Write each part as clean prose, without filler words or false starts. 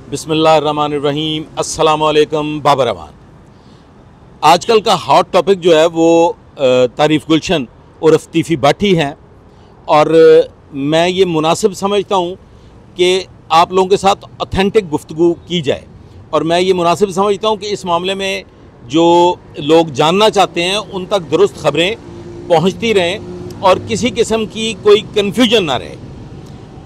बिस्मिल्लाहिर्रहमानिर्रहीम। अस्सलामुअलैकुम बाबर रहमान। आजकल का हॉट टॉपिक जो है वो तारीफ़ गुलशन और तीफ़ी भट्ट ही हैं, और मैं ये मुनासिब समझता हूँ कि आप लोगों के साथ ऑथेंटिक गुफ्तगू की जाए, और मैं ये मुनासिब समझता हूँ कि इस मामले में जो लोग जानना चाहते हैं उन तक दुरुस्त ख़बरें पहुँचती रहें और किसी किस्म की कोई कन्फ्यूजन ना रहे।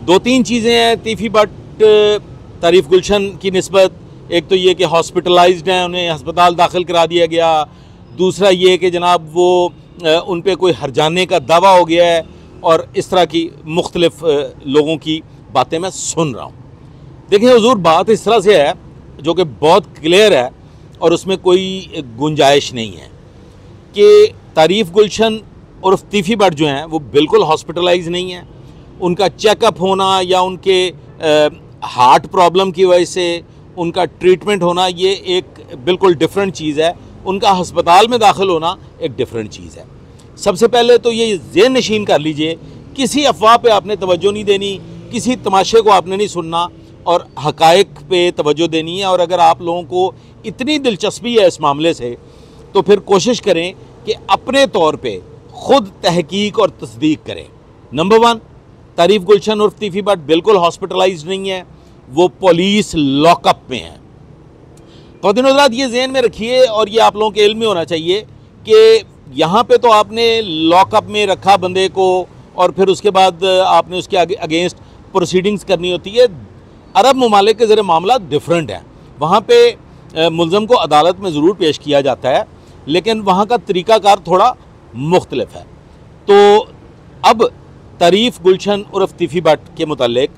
दो तीन चीज़ें हैं तीफ़ी भट्ट तारीफ़ गुलशन की निस्बत। एक तो ये कि हॉस्पिटलाइज्ड हैं, उन्हें हस्पताल दाखिल करा दिया गया। दूसरा ये कि जनाब वो उन पे कोई हरजाने का दावा हो गया है, और इस तरह की मुख्तलिफ लोगों की बातें मैं सुन रहा हूँ। देखिए हुजूर, बात इस तरह से है जो कि बहुत क्लियर है और उसमें कोई गुंजाइश नहीं है कि तारीफ़ गुलशन और तीफ़ी भट्ट जो हैं वो बिल्कुल हॉस्पिटलाइज नहीं हैं। उनका चेकअप होना या उनके हार्ट प्रॉब्लम की वजह से उनका ट्रीटमेंट होना ये एक बिल्कुल डिफरेंट चीज़ है। उनका हस्पताल में दाखिल होना एक डिफरेंट चीज़ है। सबसे पहले तो ये ज़हन नशीन कर लीजिए, किसी अफवाह पे आपने तवज्जो नहीं देनी, किसी तमाशे को आपने नहीं सुनना, और हकायक पे तवज्जो देनी है। और अगर आप लोगों को इतनी दिलचस्पी है इस मामले से तो फिर कोशिश करें कि अपने तौर पे ख़ुद तहकीक और तस्दीक करें। नंबर वन, तारीफ़ गुलशन और तीफ़ी भट्ट बिल्कुल हॉस्पिटलाइज नहीं है, वो पुलिस लॉकअप में है। ख़वातीन हज़रात, ये ज़हन में रखिए और ये आप लोगों के इल्म में होना चाहिए कि यहाँ पे तो आपने लॉकअप में रखा बंदे को और फिर उसके बाद आपने उसके अगेंस्ट प्रोसीडिंग्स करनी होती है। अरब ममालिक के ज़रिए मामला डिफरेंट है। वहाँ पे मुल्ज़म को अदालत में ज़रूर पेश किया जाता है, लेकिन वहाँ का तरीक़ाकार थोड़ा मुख्तलिफ है। तो अब तारीफ़ गुलशन और तीफ़ी भट्ट के मुतालिक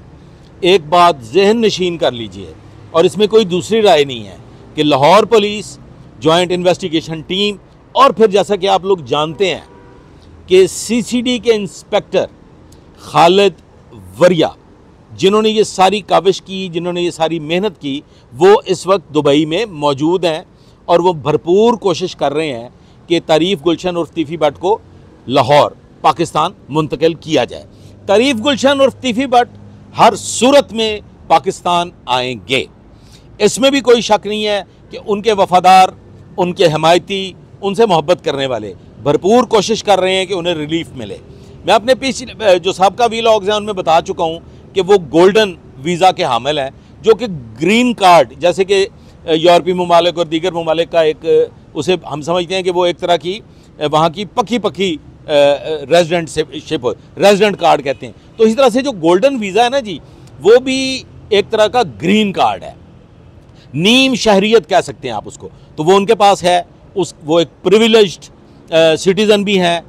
एक बात ज़हन नशीन कर लीजिए, और इसमें कोई दूसरी राय नहीं है कि Lahore police, joint investigation team, और फिर जैसा कि आप लोग जानते हैं कि सीसीडी के इंस्पेक्टर खालिद वरिया, जिन्होंने ये सारी काविश की, जिन्होंने ये सारी मेहनत की, वो इस वक्त दुबई में मौजूद हैं और वो भरपूर कोशिश कर रहे हैं कि तारीफ़ गुलशन और तीफ़ी भट्ट को लाहौर पाकिस्तान मुंतकिल किया जाए। तारीफ़ गुलशन और तीफ़ी भट्ट हर सूरत में पाकिस्तान आएंगे, इसमें भी कोई शक नहीं है कि उनके वफादार, उनके हमायती, उनसे मोहब्बत करने वाले भरपूर कोशिश कर रहे हैं कि उन्हें रिलीफ मिले। मैं अपने पिछले जो साबका वीलॉग्स हैं उनमें बता चुका हूँ कि वो गोल्डन वीज़ा के हामिल हैं, जो कि ग्रीन कार्ड, जैसे कि यूरोपीय ममालिक और दीगर ममालिक का एक, उसे हम समझते हैं कि वो एक तरह की वहाँ की पक्की रेजिडेंट कार्ड कहते हैं। तो इसी तरह से जो गोल्डन वीज़ा है ना जी, वो भी एक तरह का ग्रीन कार्ड है, नीम शहरियत कह सकते हैं आप उसको। तो वो उनके पास है, वो एक प्रिविलेज्ड सिटीज़न भी हैं।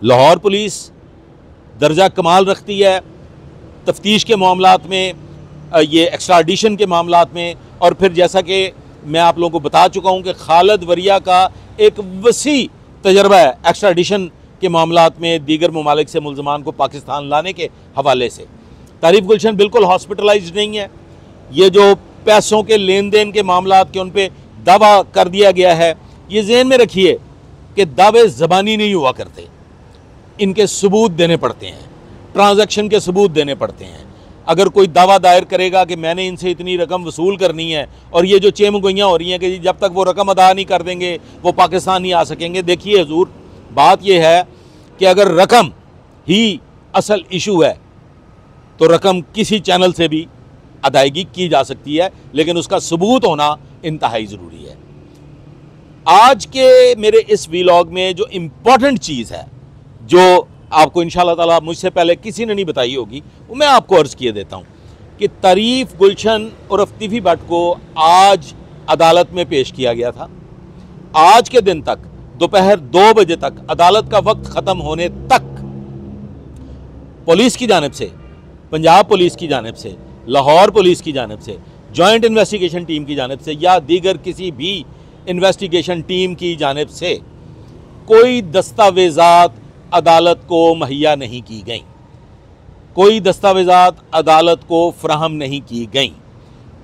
लाहौर पुलिस दर्जा कमाल रखती है तफ्तीश के मामलात में, ये एक्स्ट्राडिशन के मामलात में, और फिर जैसा कि मैं आप लोगों को बता चुका हूँ कि खालिद वरिया का एक वसी तजर्बा है एक्स्ट्राडिशन के मामलात में, दीगर ममालिक से मुल्ज़मान को पाकिस्तान लाने के हवाले से। तारीफ़ गुलशन बिल्कुल हॉस्पिटलाइज नहीं है। ये जो पैसों के लेन देन के मामलात के उन पर दावा कर दिया गया है, ये ज़हन में रखिए कि दावे ज़बानी नहीं हुआ करते, इनके सबूत देने पड़ते हैं, ट्रांजैक्शन के सबूत देने पड़ते हैं। अगर कोई दावा दायर करेगा कि मैंने इनसे इतनी रकम वसूल करनी है, और ये जो चेमगोइयाँ हो रही हैं कि जब तक वो रकम अदा नहीं कर देंगे वो पाकिस्तान नहीं आ सकेंगे। देखिए हुजूर, बात यह है कि अगर रकम ही असल इशू है तो रकम किसी चैनल से भी अदायगी की जा सकती है, लेकिन उसका सबूत होना इंतहाई ज़रूरी है। आज के मेरे इस वीलॉग में जो इम्पोर्टेंट चीज़ है, जो आपको इंशाअल्लाह ताला मुझसे पहले किसी ने नहीं बताई होगी, वो मैं आपको अर्ज़ किए देता हूँ कि तारीफ़ गुलशन और तीफ़ी भट्ट को आज अदालत में पेश किया गया था। आज के दिन तक दोपहर 2 बजे तक, अदालत का वक्त ख़त्म होने तक, पुलिस की जानिब से, पंजाब पुलिस की जानिब से, लाहौर पुलिस की जानिब से, जॉइंट इन्वेस्टिगेशन टीम की जानिब से या दीगर किसी भी इन्वेस्टिगेशन टीम की जानिब से कोई दस्तावेज़ात अदालत को मुहैया नहीं की गई, कोई दस्तावेज़ात अदालत को फ्राहम नहीं की गई।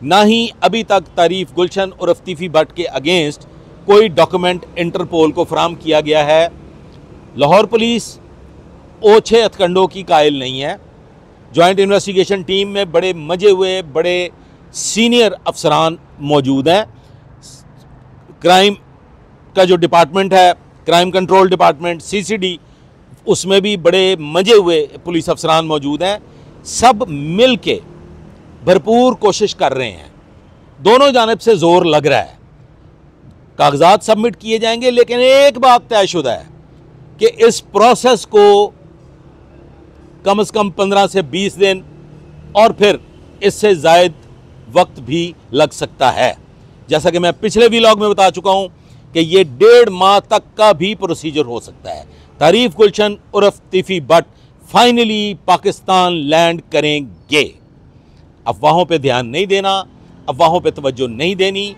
ना ही अभी तक तारीफ़ गुलशन और तीफ़ी भट्ट के अगेंस्ट कोई डॉक्यूमेंट इंटरपोल को फ्राहम किया गया है। लाहौर पुलिस ओछे हथकंडों की कायल नहीं है। जॉइंट इन्वेस्टिगेशन टीम में बड़े मजे हुए, बड़े सीनियर अफसरान मौजूद हैं। क्राइम का जो डिपार्टमेंट है, क्राइम कंट्रोल डिपार्टमेंट, CCD, उसमें भी बड़े मजे हुए पुलिस अफसरान मौजूद हैं। सब मिल के भरपूर कोशिश कर रहे हैं, दोनों जानिब से ज़ोर लग रहा है। कागजात सबमिट किए जाएंगे, लेकिन एक बात तयशुदा है कि इस प्रोसेस को कम से कम 15 से 20 दिन और फिर इससे ज़ायद वक्त भी लग सकता है। जैसा कि मैं पिछले व्लॉग में बता चुका हूं कि ये 1.5 माह तक का भी प्रोसीजर हो सकता है। तारीफ गुलशन उर्फ तीफी बट फाइनली पाकिस्तान लैंड करेंगे। अफवाहों पे ध्यान नहीं देना, अफवाहों पे तवज्जो नहीं देनी,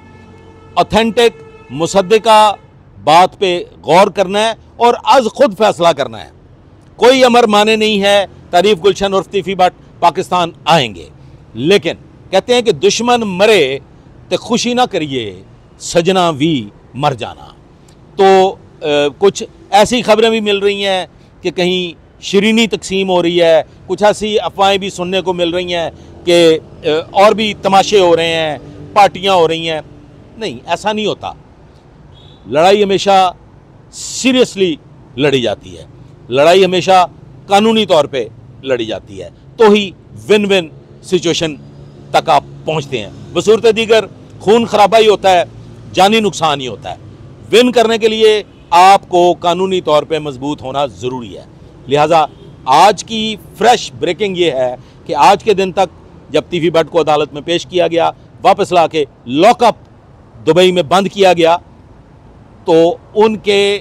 ऑथेंटिक मुसद्दिका बात पे गौर करना है और आज खुद फैसला करना है। कोई अमर माने नहीं है तारीफ गुलशन उर्फ तीफी बट पाकिस्तान आएंगे, लेकिन कहते हैं कि दुश्मन मरे तो खुशी ना करिए, सजना भी मर जाना। तो कुछ ऐसी खबरें भी मिल रही हैं कि कहीं शरीनी तकसीम हो रही है, कुछ ऐसी अफवाहें भी सुनने को मिल रही हैं कि और भी तमाशे हो रहे हैं, पार्टियां हो रही हैं। नहीं, ऐसा नहीं होता। लड़ाई हमेशा सीरियसली लड़ी जाती है, लड़ाई हमेशा कानूनी तौर पे लड़ी जाती है, तो ही विन विन सिचुएशन तक आप पहुंचते हैं। बसूरत दीगर खून खराबा ही होता है, जानी नुकसान ही होता है। विन करने के लिए आपको कानूनी तौर पे मजबूत होना ज़रूरी है। लिहाजा आज की फ्रेश ब्रेकिंग ये है कि आज के दिन तक जब तीफी बट को अदालत में पेश किया गया, वापस ला के लॉकअप दुबई में बंद किया गया, तो उनके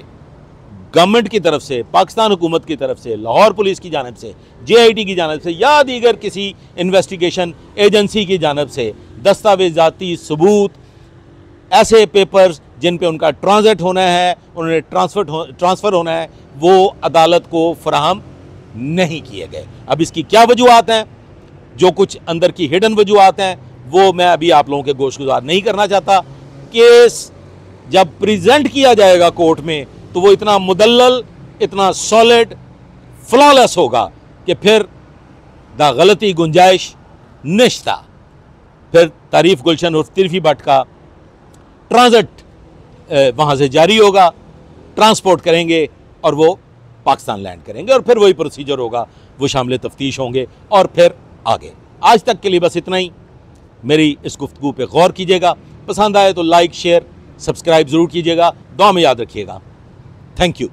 गवर्नमेंट की तरफ से, पाकिस्तान हुकूमत की तरफ से, लाहौर पुलिस की जानिब से, JIT की जानिब से या दीगर किसी इन्वेस्टिगेशन एजेंसी की जानिब से दस्तावेजाती सबूत, ऐसे पेपर्स जिन पे उनका ट्रांजिट होना है, उन्हें ट्रांसफ़र होना है, वो अदालत को फराहम नहीं किए गए। अब इसकी क्या वजूहात हैं, जो कुछ अंदर की हिडन वजूहात हैं, वो मैं अभी आप लोगों के गोशगुजार नहीं करना चाहता। केस जब प्रेजेंट किया जाएगा कोर्ट में तो वो इतना मुदल्लल, इतना सॉलिड, फ्लॉलेस होगा कि फिर दा गलती गुंजाइश निश्ता। फिर तारीफ गुलशन उर्फ तीफी बट का ट्रांजिट वहाँ से जारी होगा, ट्रांसपोर्ट करेंगे और वो पाकिस्तान लैंड करेंगे और फिर वही प्रोसीजर होगा, वो शामिल तफ्तीश होंगे और फिर आगे। आज तक के लिए बस इतना ही। मेरी इस गुफ्तगू पे गौर कीजिएगा, पसंद आए तो लाइक, शेयर, सब्सक्राइब ज़रूर कीजिएगा, दुआ में याद रखिएगा। Thank you.